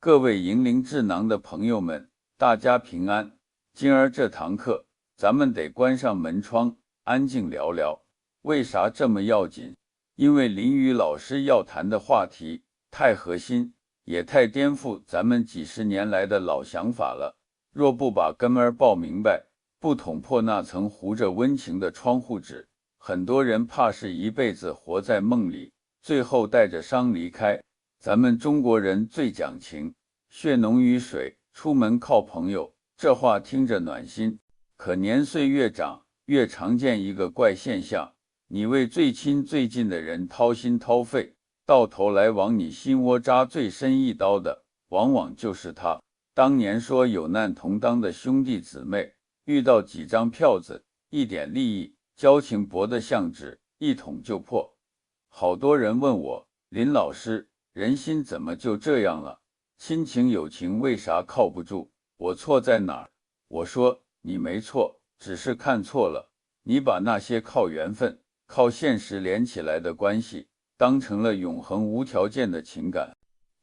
各位银铃智囊的朋友们，大家平安。今儿这堂课，咱们得关上门窗，安静聊聊。为啥这么要紧？因为林宇老师要谈的话题太核心，也太颠覆咱们几十年来的老想法了。若不把根儿抱明白，不捅破那层糊着温情的窗户纸，很多人怕是一辈子活在梦里，最后带着伤离开。咱们中国人最讲情，血浓于水，出门靠朋友。这话听着暖心，可年岁越长，越常见一个怪现象，你为最亲最近的人掏心掏肺，到头来往你心窝扎最深一刀的，往往就是他。当年说有难同当的兄弟姊妹，遇到几张票子，一点利益，交情薄得像纸，一捅就破。好多人问我，林老师，人心怎么就这样了？亲情友情为啥靠不住？我错在哪儿？我说，你没错，只是看错了。你把那些靠缘分、靠现实连起来的关系，当成了永恒无条件的情感。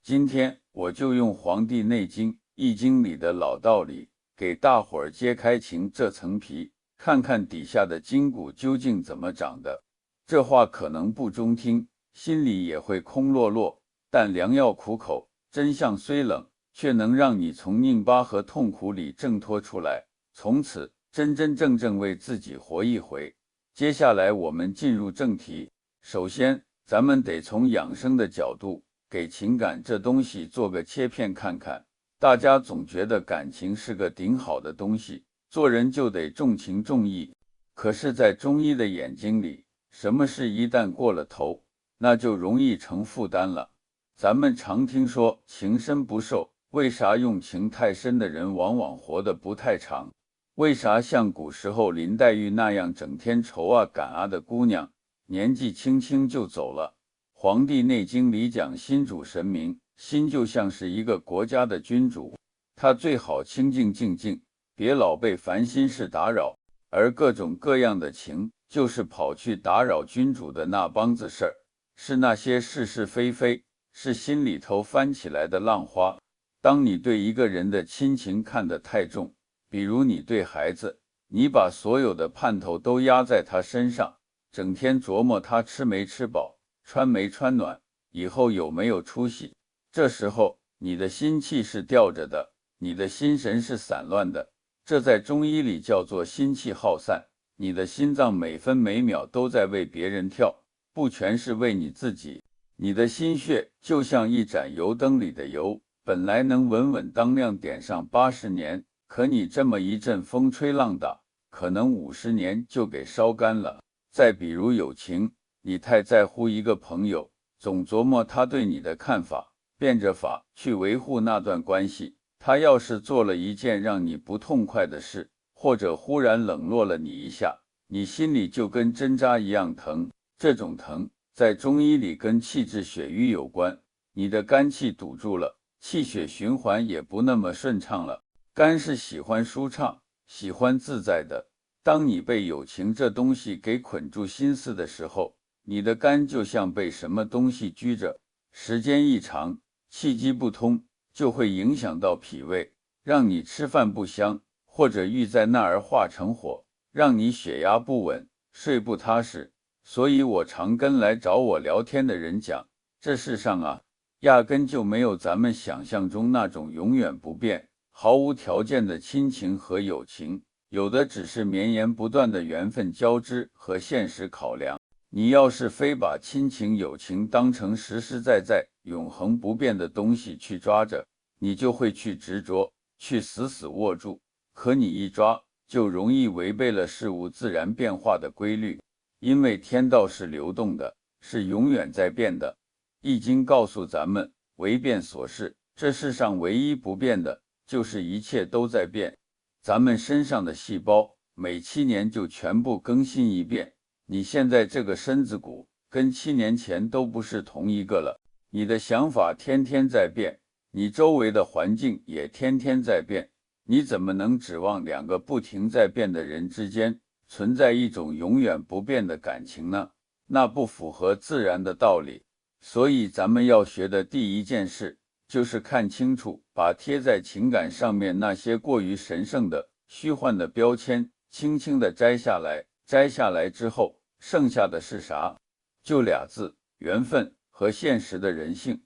今天我就用《黄帝内经·易经》里的老道理，给大伙儿揭开情这层皮，看看底下的筋骨究竟怎么长的。这话可能不中听，心里也会空落落，但良药苦口，真相虽冷，却能让你从拧巴和痛苦里挣脱出来，从此真真正正为自己活一回。接下来我们进入正题，首先咱们得从养生的角度，给情感这东西做个切片看看。大家总觉得感情是个顶好的东西，做人就得重情重义。可是在中医的眼睛里，什么事一旦过了头，那就容易成负担了。咱们常听说情深不寿，为啥用情太深的人往往活得不太长？为啥像古时候林黛玉那样整天愁啊赶啊的姑娘，年纪轻轻就走了？《黄帝内经》里讲心主神明，心就像是一个国家的君主，他最好清静静静，别老被烦心事打扰，而各种各样的情，就是跑去打扰君主的那帮子事儿，是那些是是非非，是心里头翻起来的浪花。当你对一个人的亲情看得太重，比如你对孩子，你把所有的盼头都压在他身上，整天琢磨他吃没吃饱，穿没穿暖，以后有没有出息，这时候你的心气是吊着的，你的心神是散乱的，这在中医里叫做心气耗散。你的心脏每分每秒都在为别人跳，不全是为你自己。你的心血就像一盏油灯里的油，本来能稳稳当亮点上80年，可你这么一阵风吹浪打，可能50年就给烧干了。再比如友情，你太在乎一个朋友，总琢磨他对你的看法，变着法去维护那段关系。他要是做了一件让你不痛快的事，或者忽然冷落了你一下，你心里就跟针扎一样疼。这种疼在中医里跟气滞血瘀有关，你的肝气堵住了，气血循环也不那么顺畅了。肝是喜欢舒畅、喜欢自在的，当你被友情这东西给捆住心思的时候，你的肝就像被什么东西拘着，时间一长，气机不通，就会影响到脾胃，让你吃饭不香，或者郁在那儿化成火，让你血压不稳，睡不踏实。所以我常跟来找我聊天的人讲，这世上啊，压根就没有咱们想象中那种永远不变、毫无条件的亲情和友情，有的只是绵延不断的缘分交织和现实考量。你要是非把亲情友情当成实实在在、永恒不变的东西去抓着，你就会去执着，去死死握住。可你一抓，就容易违背了事物自然变化的规律。因为天道是流动的，是永远在变的。易经告诉咱们，唯变所是，这世上唯一不变的，就是一切都在变。咱们身上的细胞，每7年就全部更新一遍。你现在这个身子骨，跟7年前都不是同一个了。你的想法天天在变，你周围的环境也天天在变。你怎么能指望2个不停在变的人之间存在一种永远不变的感情呢？那不符合自然的道理。所以咱们要学的第一件事，就是看清楚，把贴在情感上面那些过于神圣的、虚幻的标签，轻轻地摘下来。摘下来之后，剩下的是啥？就俩字：缘分和现实的人性。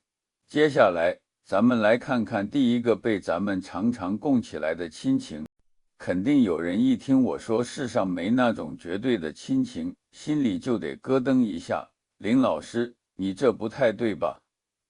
接下来，咱们来看看第一个被咱们常常供起来的亲情。肯定有人一听我说世上没那种绝对的亲情，心里就得咯噔一下。林老师，你这不太对吧？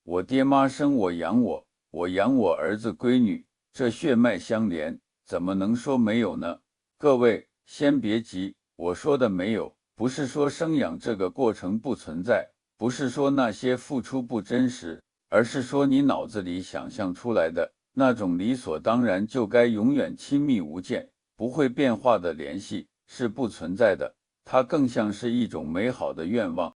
我爹妈生我养我，我养我儿子闺女，这血脉相连，怎么能说没有呢？各位，先别急，我说的没有，不是说生养这个过程不存在，不是说那些付出不真实，而是说你脑子里想象出来的那种理所当然就该永远亲密无间、不会变化的联系是不存在的，它更像是一种美好的愿望。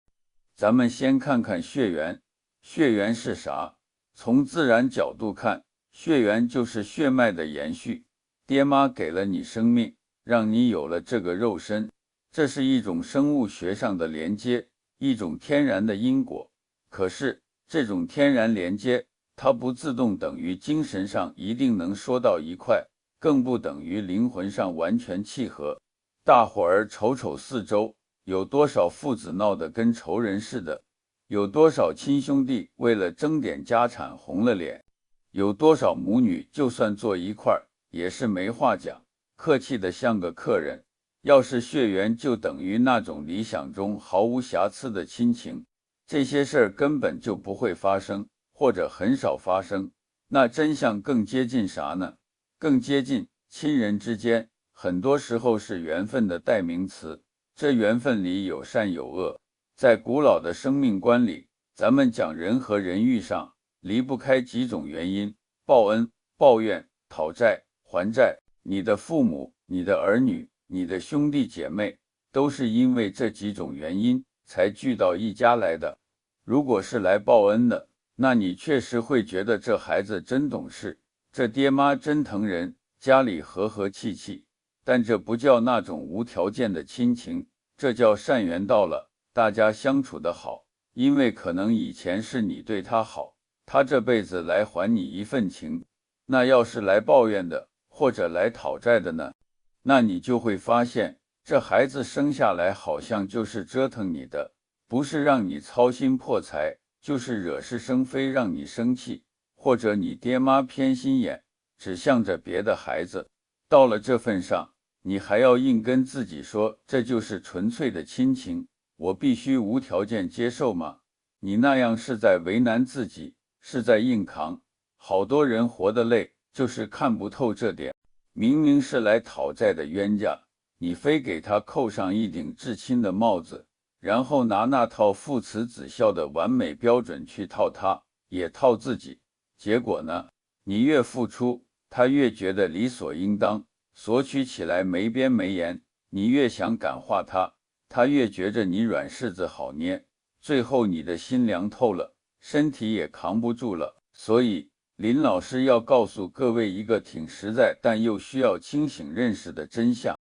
咱们先看看血缘。血缘是啥？从自然角度看，血缘就是血脉的延续。爹妈给了你生命，让你有了这个肉身，这是一种生物学上的连接，一种天然的因果。可是，这种天然连接，它不自动等于精神上一定能说到一块，更不等于灵魂上完全契合。大伙儿瞅瞅四周，有多少父子闹得跟仇人似的？有多少亲兄弟为了争点家产红了脸？有多少母女就算坐一块儿也是没话讲，客气得像个客人。要是血缘就等于那种理想中毫无瑕疵的亲情，这些事儿根本就不会发生，或者很少发生。那真相更接近啥呢？更接近亲人之间，很多时候是缘分的代名词。这缘分里有善有恶。在古老的生命观里，咱们讲人和人遇上，离不开几种原因：报恩、报怨、讨债、还债。你的父母、你的儿女、你的兄弟姐妹，都是因为这几种原因才聚到一家来的。如果是来报恩的，那你确实会觉得这孩子真懂事，这爹妈真疼人，家里和和气气。但这不叫那种无条件的亲情，这叫善缘到了。大家相处得好，因为可能以前是你对他好，他这辈子来还你一份情。那要是来抱怨的，或者来讨债的呢？那你就会发现，这孩子生下来好像就是折腾你的，不是让你操心破财，就是惹是生非让你生气，或者你爹妈偏心眼，只向着别的孩子。到了这份上，你还要硬跟自己说，这就是纯粹的亲情。我必须无条件接受吗？你那样是在为难自己，是在硬扛。好多人活得累，就是看不透这点。明明是来讨债的冤家，你非给他扣上一顶至亲的帽子，然后拿那套父慈子孝的完美标准去套他，也套自己。结果呢？你越付出，他越觉得理所应当，索取起来没边没沿。你越想感化他，他越觉着你软柿子好捏，最后你的心凉透了，身体也扛不住了。所以林老师要告诉各位一个挺实在但又需要清醒认识的真相：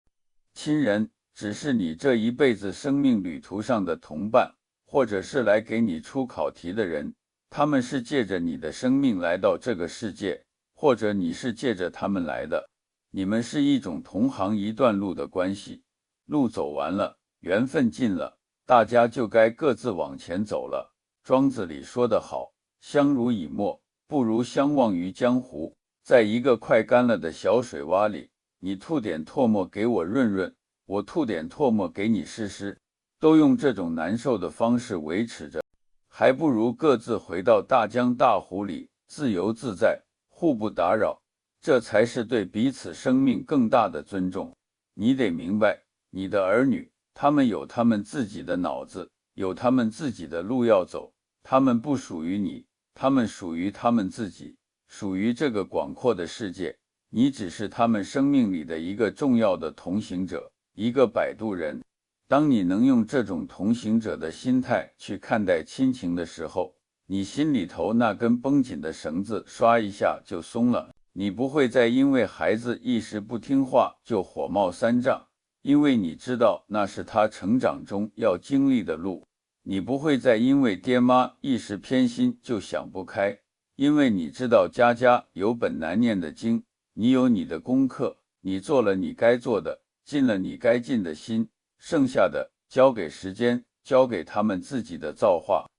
亲人只是你这一辈子生命旅途上的同伴，或者是来给你出考题的人。他们是借着你的生命来到这个世界，或者你是借着他们来的。你们是一种同行一段路的关系，路走完了，缘分尽了，大家就该各自往前走了。庄子里说得好，相濡以沫，不如相忘于江湖。在一个快干了的小水洼里，你吐点唾沫给我润润，我吐点唾沫给你湿湿，都用这种难受的方式维持着，还不如各自回到大江大湖里，自由自在，互不打扰，这才是对彼此生命更大的尊重。你得明白，你的儿女，他们有他们自己的脑子，有他们自己的路要走，他们不属于你，他们属于他们自己，属于这个广阔的世界。你只是他们生命里的一个重要的同行者，一个摆渡人。当你能用这种同行者的心态去看待亲情的时候，你心里头那根绷紧的绳子唰一下就松了。你不会再因为孩子一时不听话就火冒三丈，因为你知道那是他成长中要经历的路。你不会再因为爹妈一时偏心就想不开，因为你知道家家有本难念的经，你有你的功课，你做了你该做的，尽了你该尽的心，剩下的交给时间，交给他们自己的造化。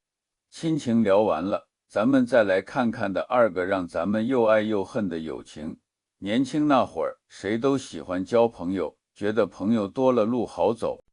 亲情聊完了，咱们再来看看的二个让咱们又爱又恨的友情。年轻那会儿，谁都喜欢交朋友，觉得朋友多了路好走。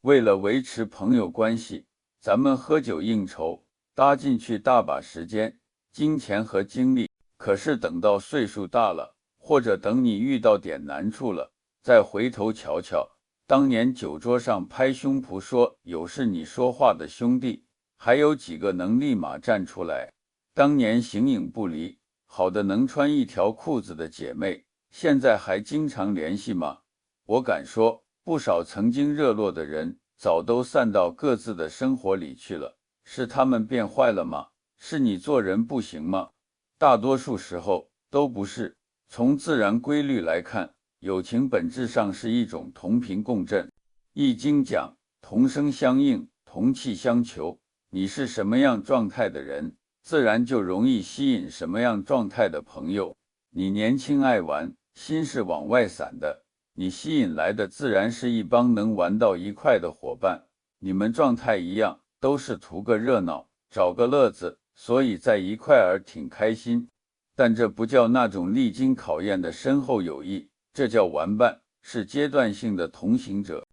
为了维持朋友关系，咱们喝酒应酬，搭进去大把时间、金钱和精力。可是等到岁数大了，或者等你遇到点难处了，再回头瞧瞧，当年酒桌上拍胸脯说有是你说话的兄弟，还有几个能立马站出来？当年形影不离，好的能穿一条裤子的姐妹，现在还经常联系吗？我敢说，不少曾经热络的人，早都散到各自的生活里去了。是他们变坏了吗？是你做人不行吗？大多数时候都不是。从自然规律来看，友情本质上是一种同频共振。易经讲同声相应，同气相求。你是什么样状态的人，自然就容易吸引什么样状态的朋友。你年轻爱玩，心是往外散的，你吸引来的自然是一帮能玩到一块的伙伴。你们状态一样，都是图个热闹，找个乐子，所以在一块儿挺开心。但这不叫那种历经考验的深厚友谊，这叫玩伴，是阶段性的同行者。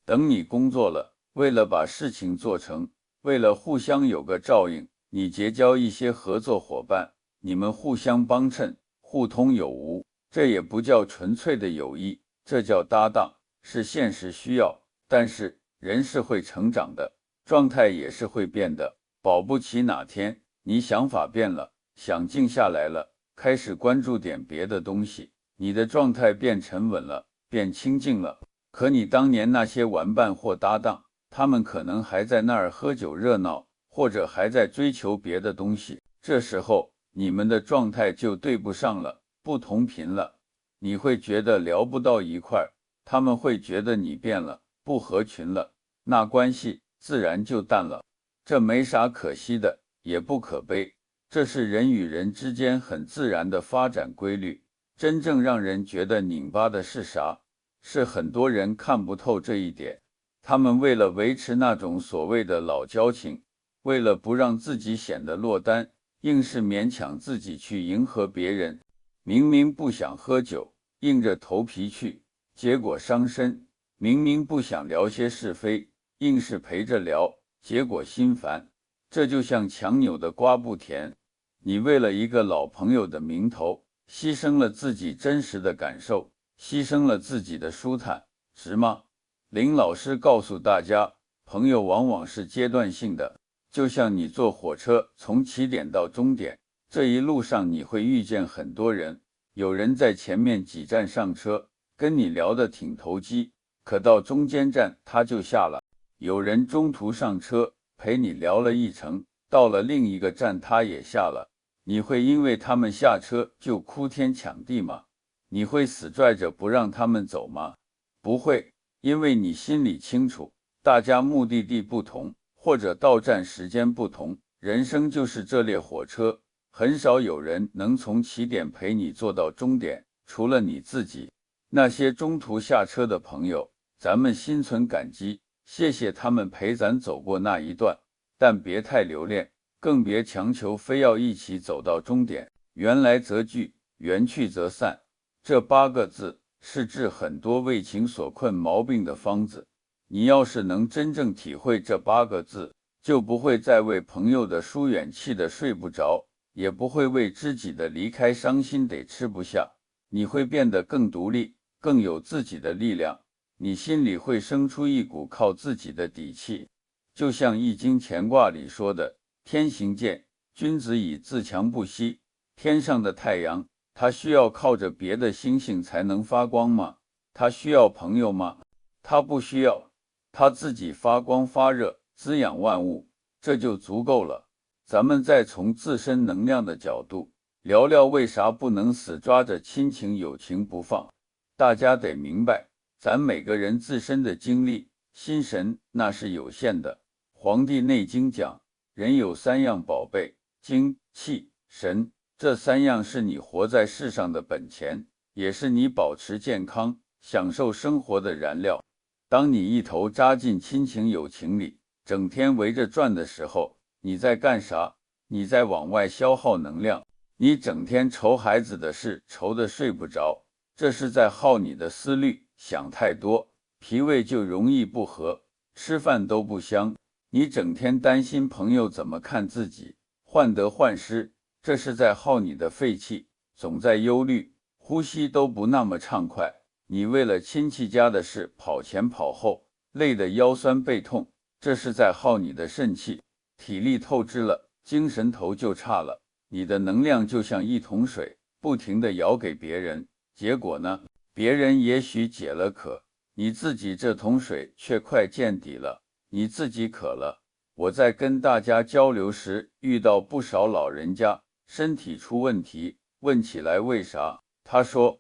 等你工作了，为了把事情做成，为了互相有个照应，你结交一些合作伙伴，你们互相帮衬，互通有无。这也不叫纯粹的友谊，这叫搭档，是现实需要。但是人是会成长的，状态也是会变的，保不齐哪天你想法变了，想静下来了，开始关注点别的东西，你的状态变沉稳了，变清静了。可你当年那些玩伴或搭档，他们可能还在那儿喝酒热闹，或者还在追求别的东西。这时候你们的状态就对不上了，不同频了。你会觉得聊不到一块儿，他们会觉得你变了，不合群了，那关系自然就淡了。这没啥可惜的，也不可悲，这是人与人之间很自然的发展规律。真正让人觉得拧巴的是啥？是很多人看不透这一点。他们为了维持那种所谓的老交情，为了不让自己显得落单，硬是勉强自己去迎合别人。明明不想喝酒，硬着头皮去，结果伤身。明明不想聊些是非，硬是陪着聊，结果心烦。这就像强扭的瓜不甜，你为了一个老朋友的名头，牺牲了自己真实的感受，牺牲了自己的舒坦，值吗？林老师告诉大家，朋友往往是阶段性的，就像你坐火车从起点到终点，这一路上你会遇见很多人，有人在前面几站上车，跟你聊得挺投机，可到中间站他就下了；有人中途上车，陪你聊了一程，到了另一个站他也下了。你会因为他们下车就哭天抢地吗？你会死拽着不让他们走吗？不会，因为你心里清楚，大家目的地不同，或者到站时间不同，人生就是这列火车，很少有人能从起点陪你坐到终点，除了你自己。那些中途下车的朋友，咱们心存感激，谢谢他们陪咱走过那一段，但别太留恋，更别强求非要一起走到终点。缘来则聚，缘去则散，这8个字是治很多为情所困毛病的方子。你要是能真正体会这8个字，就不会再为朋友的疏远气得睡不着，也不会为知己的离开伤心得吃不下。你会变得更独立，更有自己的力量，你心里会生出一股靠自己的底气。就像《易经》乾卦里说的，天行健，君子以自强不息。天上的太阳，它需要靠着别的星星才能发光吗？它需要朋友吗？它不需要，它自己发光发热，滋养万物，这就足够了。咱们再从自身能量的角度聊聊为啥不能死抓着亲情友情不放。大家得明白，咱每个人自身的精力、心神那是有限的。《黄帝内经》讲，人有3样宝贝，精、气、神。这3样是你活在世上的本钱，也是你保持健康、享受生活的燃料。当你一头扎进亲情友情里，整天围着转的时候，你在干啥？你在往外消耗能量。你整天愁孩子的事，愁得睡不着，这是在耗你的思虑，想太多，脾胃就容易不和，吃饭都不香。你整天担心朋友怎么看自己，患得患失，这是在耗你的肺气，总在忧虑，呼吸都不那么畅快。你为了亲戚家的事跑前跑后，累得腰酸背痛，这是在耗你的肾气，体力透支了，精神头就差了。你的能量就像一桶水，不停地舀给别人，结果呢，别人也许解了渴，你自己这桶水却快见底了，你自己渴了。我在跟大家交流时，遇到不少老人家身体出问题，问起来为啥，他说，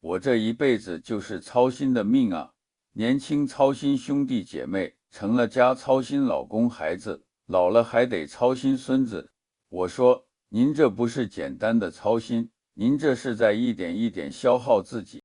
我这一辈子就是操心的命啊，年轻操心兄弟姐妹，成了家操心老公孩子，老了还得操心孙子。我说，您这不是简单的操心，您这是在一点一点消耗自己。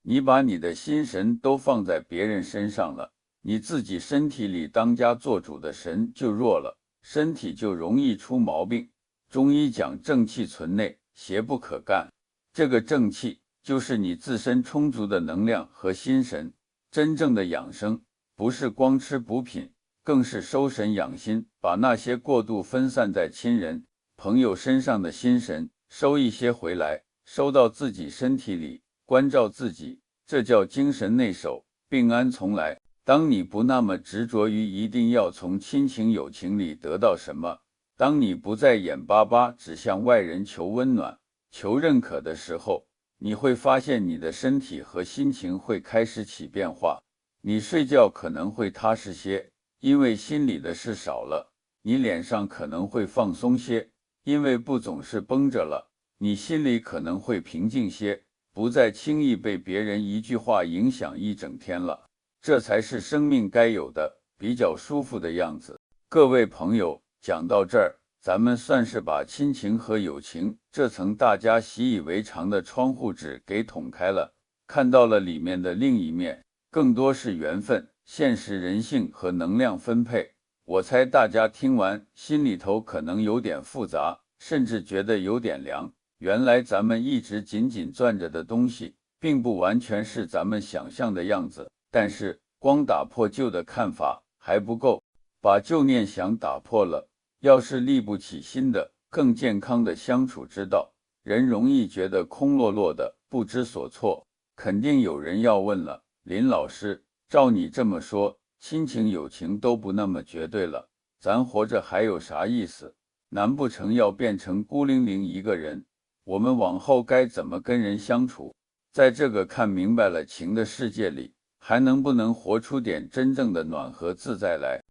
你把你的心神都放在别人身上了，你自己身体里当家做主的神就弱了，身体就容易出毛病。中医讲正气存内，邪不可干。这个正气就是你自身充足的能量和心神。真正的养生不是光吃补品，更是收神养心，把那些过度分散在亲人朋友身上的心神收一些回来，收到自己身体里，关照自己，这叫精神内守，病安从来。当你不那么执着于一定要从亲情友情里得到什么，当你不再眼巴巴只向外人求温暖、求认可的时候，你会发现你的身体和心情会开始起变化。你睡觉可能会踏实些，因为心里的事少了；你脸上可能会放松些，因为不总是绷着了；你心里可能会平静些，不再轻易被别人一句话影响一整天了。这才是生命该有的比较舒服的样子。各位朋友，讲到这儿，咱们算是把亲情和友情这层大家习以为常的窗户纸给捅开了，看到了里面的另一面，更多是缘分、现实人性和能量分配。我猜大家听完心里头可能有点复杂，甚至觉得有点凉。原来咱们一直紧紧攥着的东西，并不完全是咱们想象的样子。但是光打破旧的看法还不够，把旧念想打破了，要是立不起新的、更健康的相处之道，人容易觉得空落落的，不知所措。肯定有人要问了，林老师，照你这么说，亲情友情都不那么绝对了，咱活着还有啥意思？难不成要变成孤零零一个人？我们往后该怎么跟人相处？在这个看明白了情的世界里，还能不能活出点真正的暖和自在来？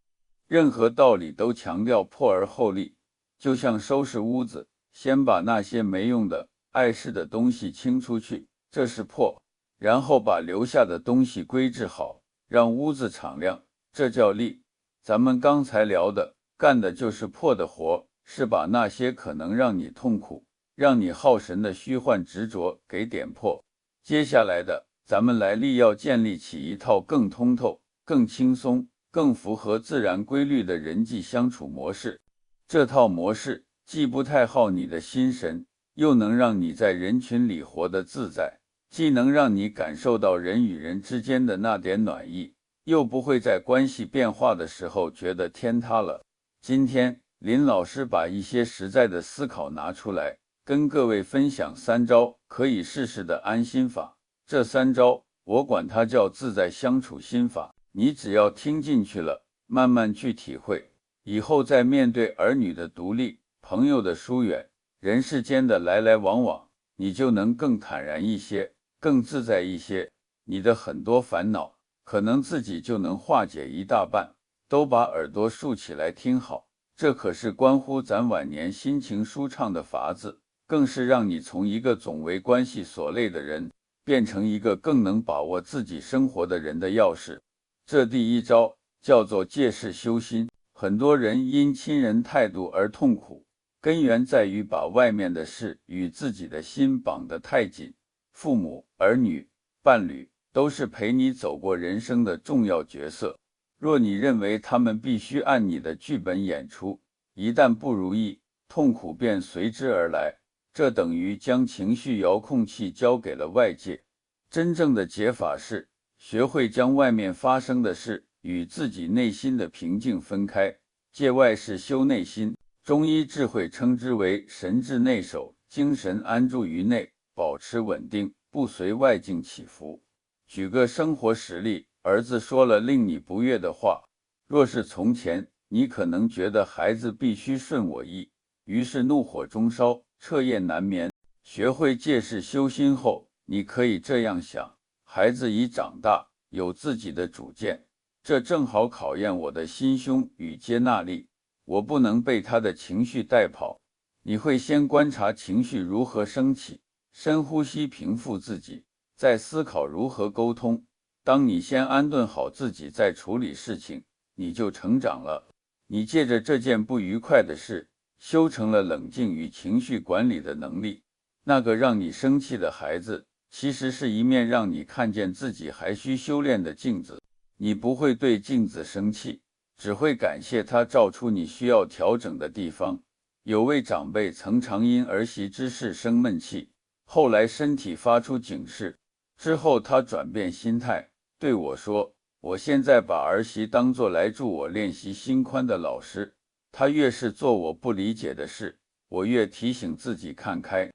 任何道理都强调破而后立，就像收拾屋子，先把那些没用的、碍事的东西清出去，这是破，然后把留下的东西归置好，让屋子敞亮，这叫立。咱们刚才聊的，干的就是破的活，是把那些可能让你痛苦、让你耗神的虚幻执着给点破。接下来的，咱们来立要建立起一套更通透、更轻松、更符合自然规律的人际相处模式。这套模式既不太耗你的心神，又能让你在人群里活得自在，既能让你感受到人与人之间的那点暖意，又不会在关系变化的时候觉得天塌了。今天林老师把一些实在的思考拿出来，跟各位分享3招可以试试的安心法。这3招我管它叫自在相处心法，你只要听进去了，慢慢去体会，以后在面对儿女的独立、朋友的疏远、人世间的来来往往，你就能更坦然一些，更自在一些。你的很多烦恼可能自己就能化解一大半。都把耳朵竖起来听好，这可是关乎咱晚年心情舒畅的法子，更是让你从一个总为关系所累的人，变成一个更能把握自己生活的人的钥匙。这第1招叫做借势修心。很多人因亲人态度而痛苦，根源在于把外面的事与自己的心绑得太紧。父母、儿女、伴侣都是陪你走过人生的重要角色，若你认为他们必须按你的剧本演出，一旦不如意，痛苦便随之而来，这等于将情绪遥控器交给了外界。真正的解法是学会将外面发生的事与自己内心的平静分开。戒外事修内心，中医智慧称之为神志内守，精神安住于内，保持稳定，不随外境起伏。举个生活实例，儿子说了令你不悦的话，若是从前，你可能觉得孩子必须顺我意，于是怒火中烧，彻夜难眠。学会戒事修心后，你可以这样想：孩子已长大，有自己的主见，这正好考验我的心胸与接纳力，我不能被他的情绪带跑。你会先观察情绪如何升起，深呼吸平复自己，再思考如何沟通。当你先安顿好自己，再处理事情，你就成长了。你借着这件不愉快的事，修成了冷静与情绪管理的能力。那个让你生气的孩子，其实是一面让你看见自己还需修炼的镜子。你不会对镜子生气，只会感谢它照出你需要调整的地方。有位长辈曾常因儿媳之事生闷气，后来身体发出警示，之后他转变心态，对我说：我现在把儿媳当作来助我练习心宽的老师，她越是做我不理解的事，我越提醒自己看开。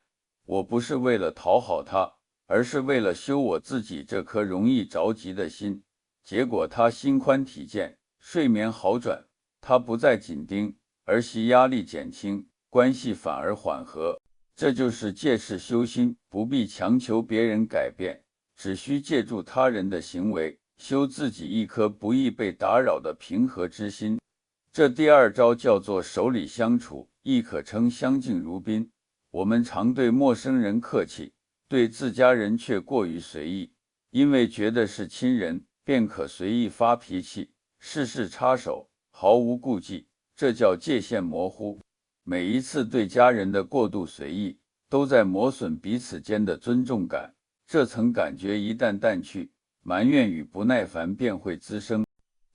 我不是为了讨好她，而是为了修我自己这颗容易着急的心。结果她心宽体健，睡眠好转，她不再紧盯，儿媳压力减轻，关系反而缓和。这就是戒事修心，不必强求别人改变，只需借助他人的行为，修自己一颗不易被打扰的平和之心。这第二招叫做守礼相处，亦可称相敬如宾。我们常对陌生人客气，对自家人却过于随意，因为觉得是亲人，便可随意发脾气，事事插手，毫无顾忌，这叫界限模糊。每一次对家人的过度随意，都在磨损彼此间的尊重感。这层感觉一旦淡去，埋怨与不耐烦便会滋生。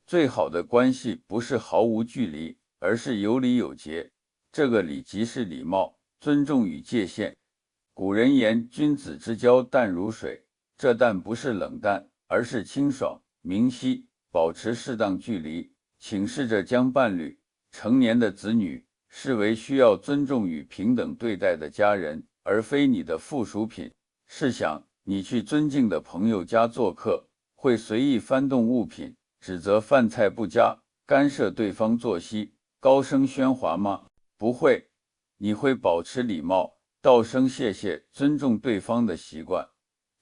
最好的关系不是毫无距离，而是有礼有节。这个礼即是礼貌、尊重与界限。古人言君子之交淡如水，这淡不是冷淡，而是清爽明晰。保持适当距离，请试着将伴侣、成年的子女视为需要尊重与平等对待的家人，而非你的附属品。试想，你去尊敬的朋友家做客，会随意翻动物品，指责饭菜不佳，干涉对方作息，高声喧哗吗？不会，你会保持礼貌，道声谢谢，尊重对方的习惯。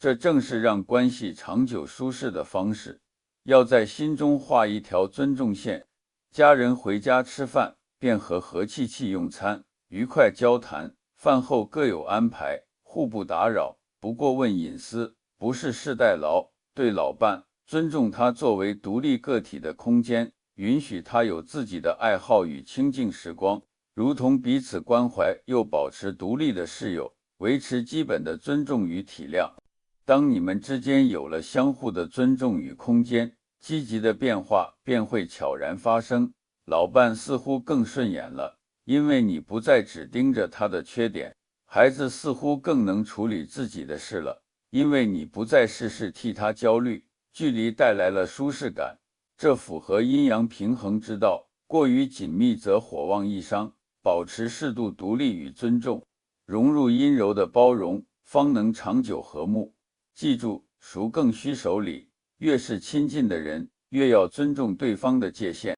这正是让关系长久舒适的方式。要在心中画一条尊重线，家人回家吃饭，便和气用餐，愉快交谈，饭后各有安排，互不打扰，不过问隐私，不是事代劳。对老伴，尊重他作为独立个体的空间，允许他有自己的爱好与清静时光，如同彼此关怀又保持独立的室友，维持基本的尊重与体谅。当你们之间有了相互的尊重与空间，积极的变化便会悄然发生。老伴似乎更顺眼了，因为你不再只盯着他的缺点；孩子似乎更能处理自己的事了，因为你不再事事替他焦虑。距离带来了舒适感，这符合阴阳平衡之道。过于紧密则火旺易伤，保持适度独立与尊重，融入阴柔的包容，方能长久和睦。记住，孰更需守礼，越是亲近的人，越要尊重对方的界限。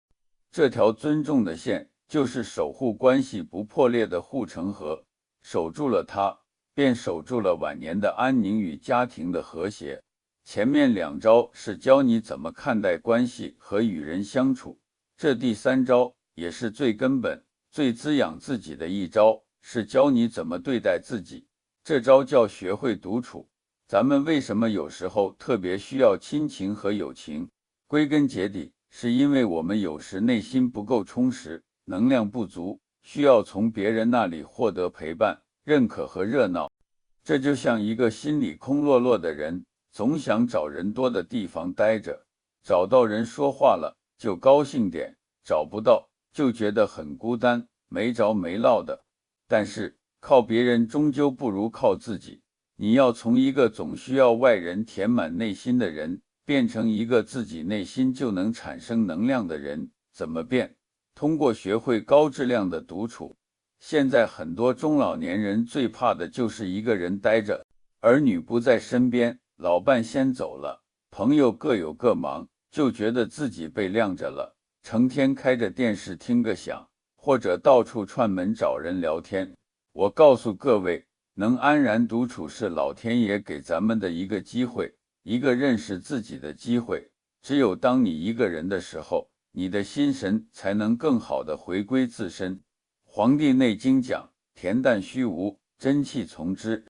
这条尊重的线，就是守护关系不破裂的护城河。守住了它，便守住了晚年的安宁与家庭的和谐。前面两招是教你怎么看待关系和与人相处，这第三招也是最根本、最滋养自己的一招，是教你怎么对待自己。这招叫学会独处。咱们为什么有时候特别需要亲情和友情？归根结底，是因为我们有时内心不够充实，能量不足，需要从别人那里获得陪伴、认可和热闹。这就像一个心里空落落的人，总想找人多的地方待着，找到人说话了就高兴点，找不到就觉得很孤单，没着没落的。但是靠别人终究不如靠自己，你要从一个总需要外人填满内心的人，变成一个自己内心就能产生能量的人。怎么变？通过学会高质量的独处。现在很多中老年人最怕的就是一个人待着，儿女不在身边，老伴先走了，朋友各有各忙，就觉得自己被晾着了，成天开着电视听个响，或者到处串门找人聊天。我告诉各位，能安然独处是老天爷给咱们的一个机会，一个认识自己的机会。只有当你一个人的时候，你的心神才能更好地回归自身。黄帝内经讲，恬淡虚无，真气从之。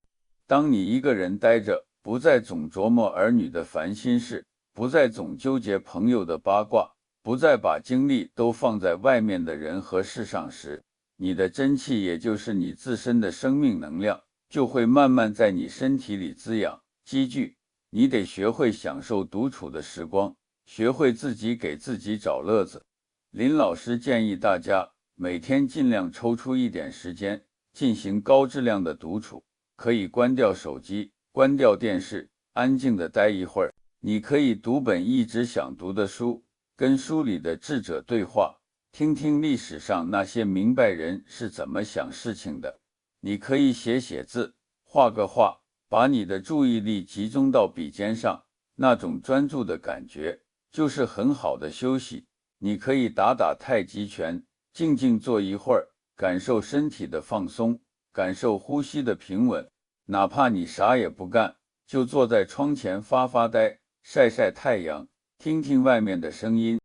当你一个人待着，不再总琢磨儿女的烦心事，不再总纠结朋友的八卦，不再把精力都放在外面的人和事上时，你的真气，也就是你自身的生命能量，就会慢慢在你身体里滋养积聚。你得学会享受独处的时光，学会自己给自己找乐子。林老师建议大家每天尽量抽出一点时间进行高质量的独处，可以关掉手机，关掉电视，安静地待一会儿。你可以读本一直想读的书，跟书里的智者对话，听听历史上那些明白人是怎么想事情的。你可以写写字，画个画，把你的注意力集中到笔尖上，那种专注的感觉就是很好的休息。你可以打打太极拳，静静坐一会儿，感受身体的放松，感受呼吸的平稳。哪怕你啥也不干，就坐在窗前发发呆，晒晒太阳，听听外面的声音。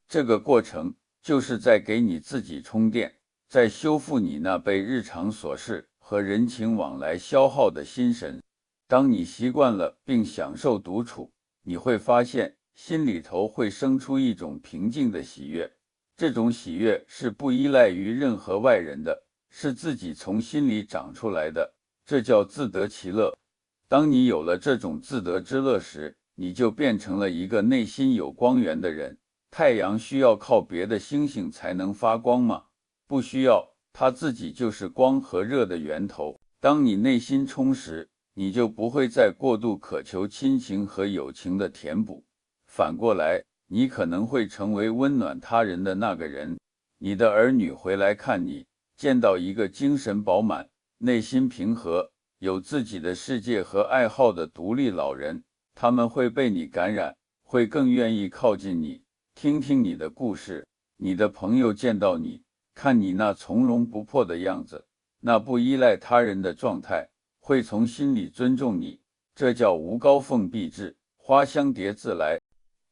这个过程就是在给你自己充电，在修复你那被日常琐事和人情往来消耗的心神。当你习惯了并享受独处，你会发现心里头会生出一种平静的喜悦。这种喜悦是不依赖于任何外人的，是自己从心里长出来的，这叫自得其乐。当你有了这种自得之乐时，你就变成了一个内心有光源的人。太阳需要靠别的星星才能发光吗？不需要，它自己就是光和热的源头。当你内心充实，你就不会再过度渴求亲情和友情的填补。反过来，你可能会成为温暖他人的那个人。你的儿女回来看你，见到一个精神饱满、内心平和、有自己的世界和爱好的独立老人，他们会被你感染，会更愿意靠近你，听听你的故事。你的朋友见到你，看你那从容不迫的样子，那不依赖他人的状态，会从心里尊重你。这叫无高凤必至，花香蝶自来。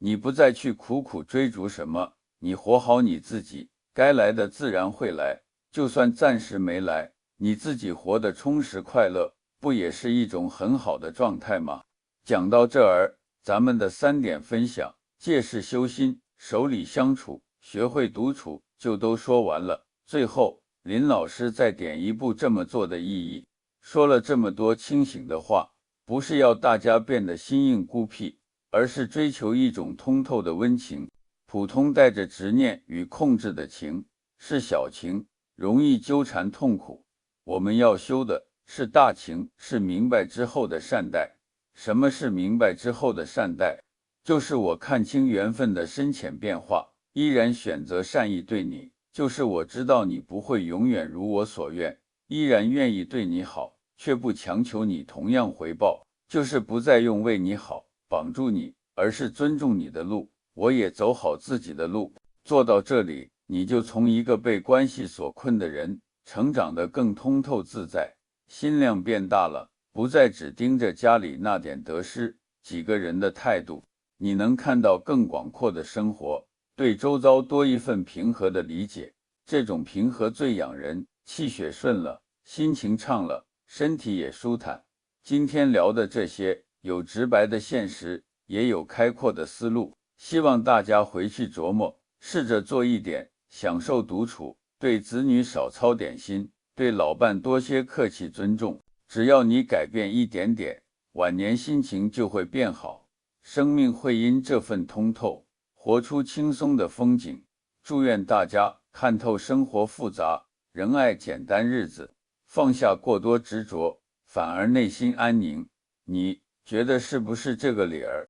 你不再去苦苦追逐什么，你活好你自己，该来的自然会来，就算暂时没来，你自己活得充实快乐，不也是一种很好的状态吗？讲到这儿，咱们的3点分享，借势修心，守礼相处，学会独处，就都说完了。最后，林老师再点一步这么做的意义。说了这么多清醒的话，不是要大家变得心硬孤僻，而是追求一种通透的温情。普通带着执念与控制的情是小情，容易纠缠痛苦。我们要修的是大情，是明白之后的善待。什么是明白之后的善待？就是我看清缘分的深浅变化，依然选择善意对你；就是我知道你不会永远如我所愿，依然愿意对你好，却不强求你同样回报；就是不再用为你好绑住你，而是尊重你的路，我也走好自己的路。做到这里，你就从一个被关系所困的人，成长得更通透自在，心量变大了，不再只盯着家里那点得失，几个人的态度，你能看到更广阔的生活，对周遭多一份平和的理解。这种平和最养人，气血顺了，心情畅了，身体也舒坦。今天聊的这些，有直白的现实，也有开阔的思路，希望大家回去琢磨，试着做一点，享受独处，对子女少操点心，对老伴多些客气尊重。只要你改变一点点，晚年心情就会变好，生命会因这份通透，活出轻松的风景。祝愿大家看透生活复杂，仍爱简单日子，放下过多执着，反而内心安宁。你觉得是不是这个理儿？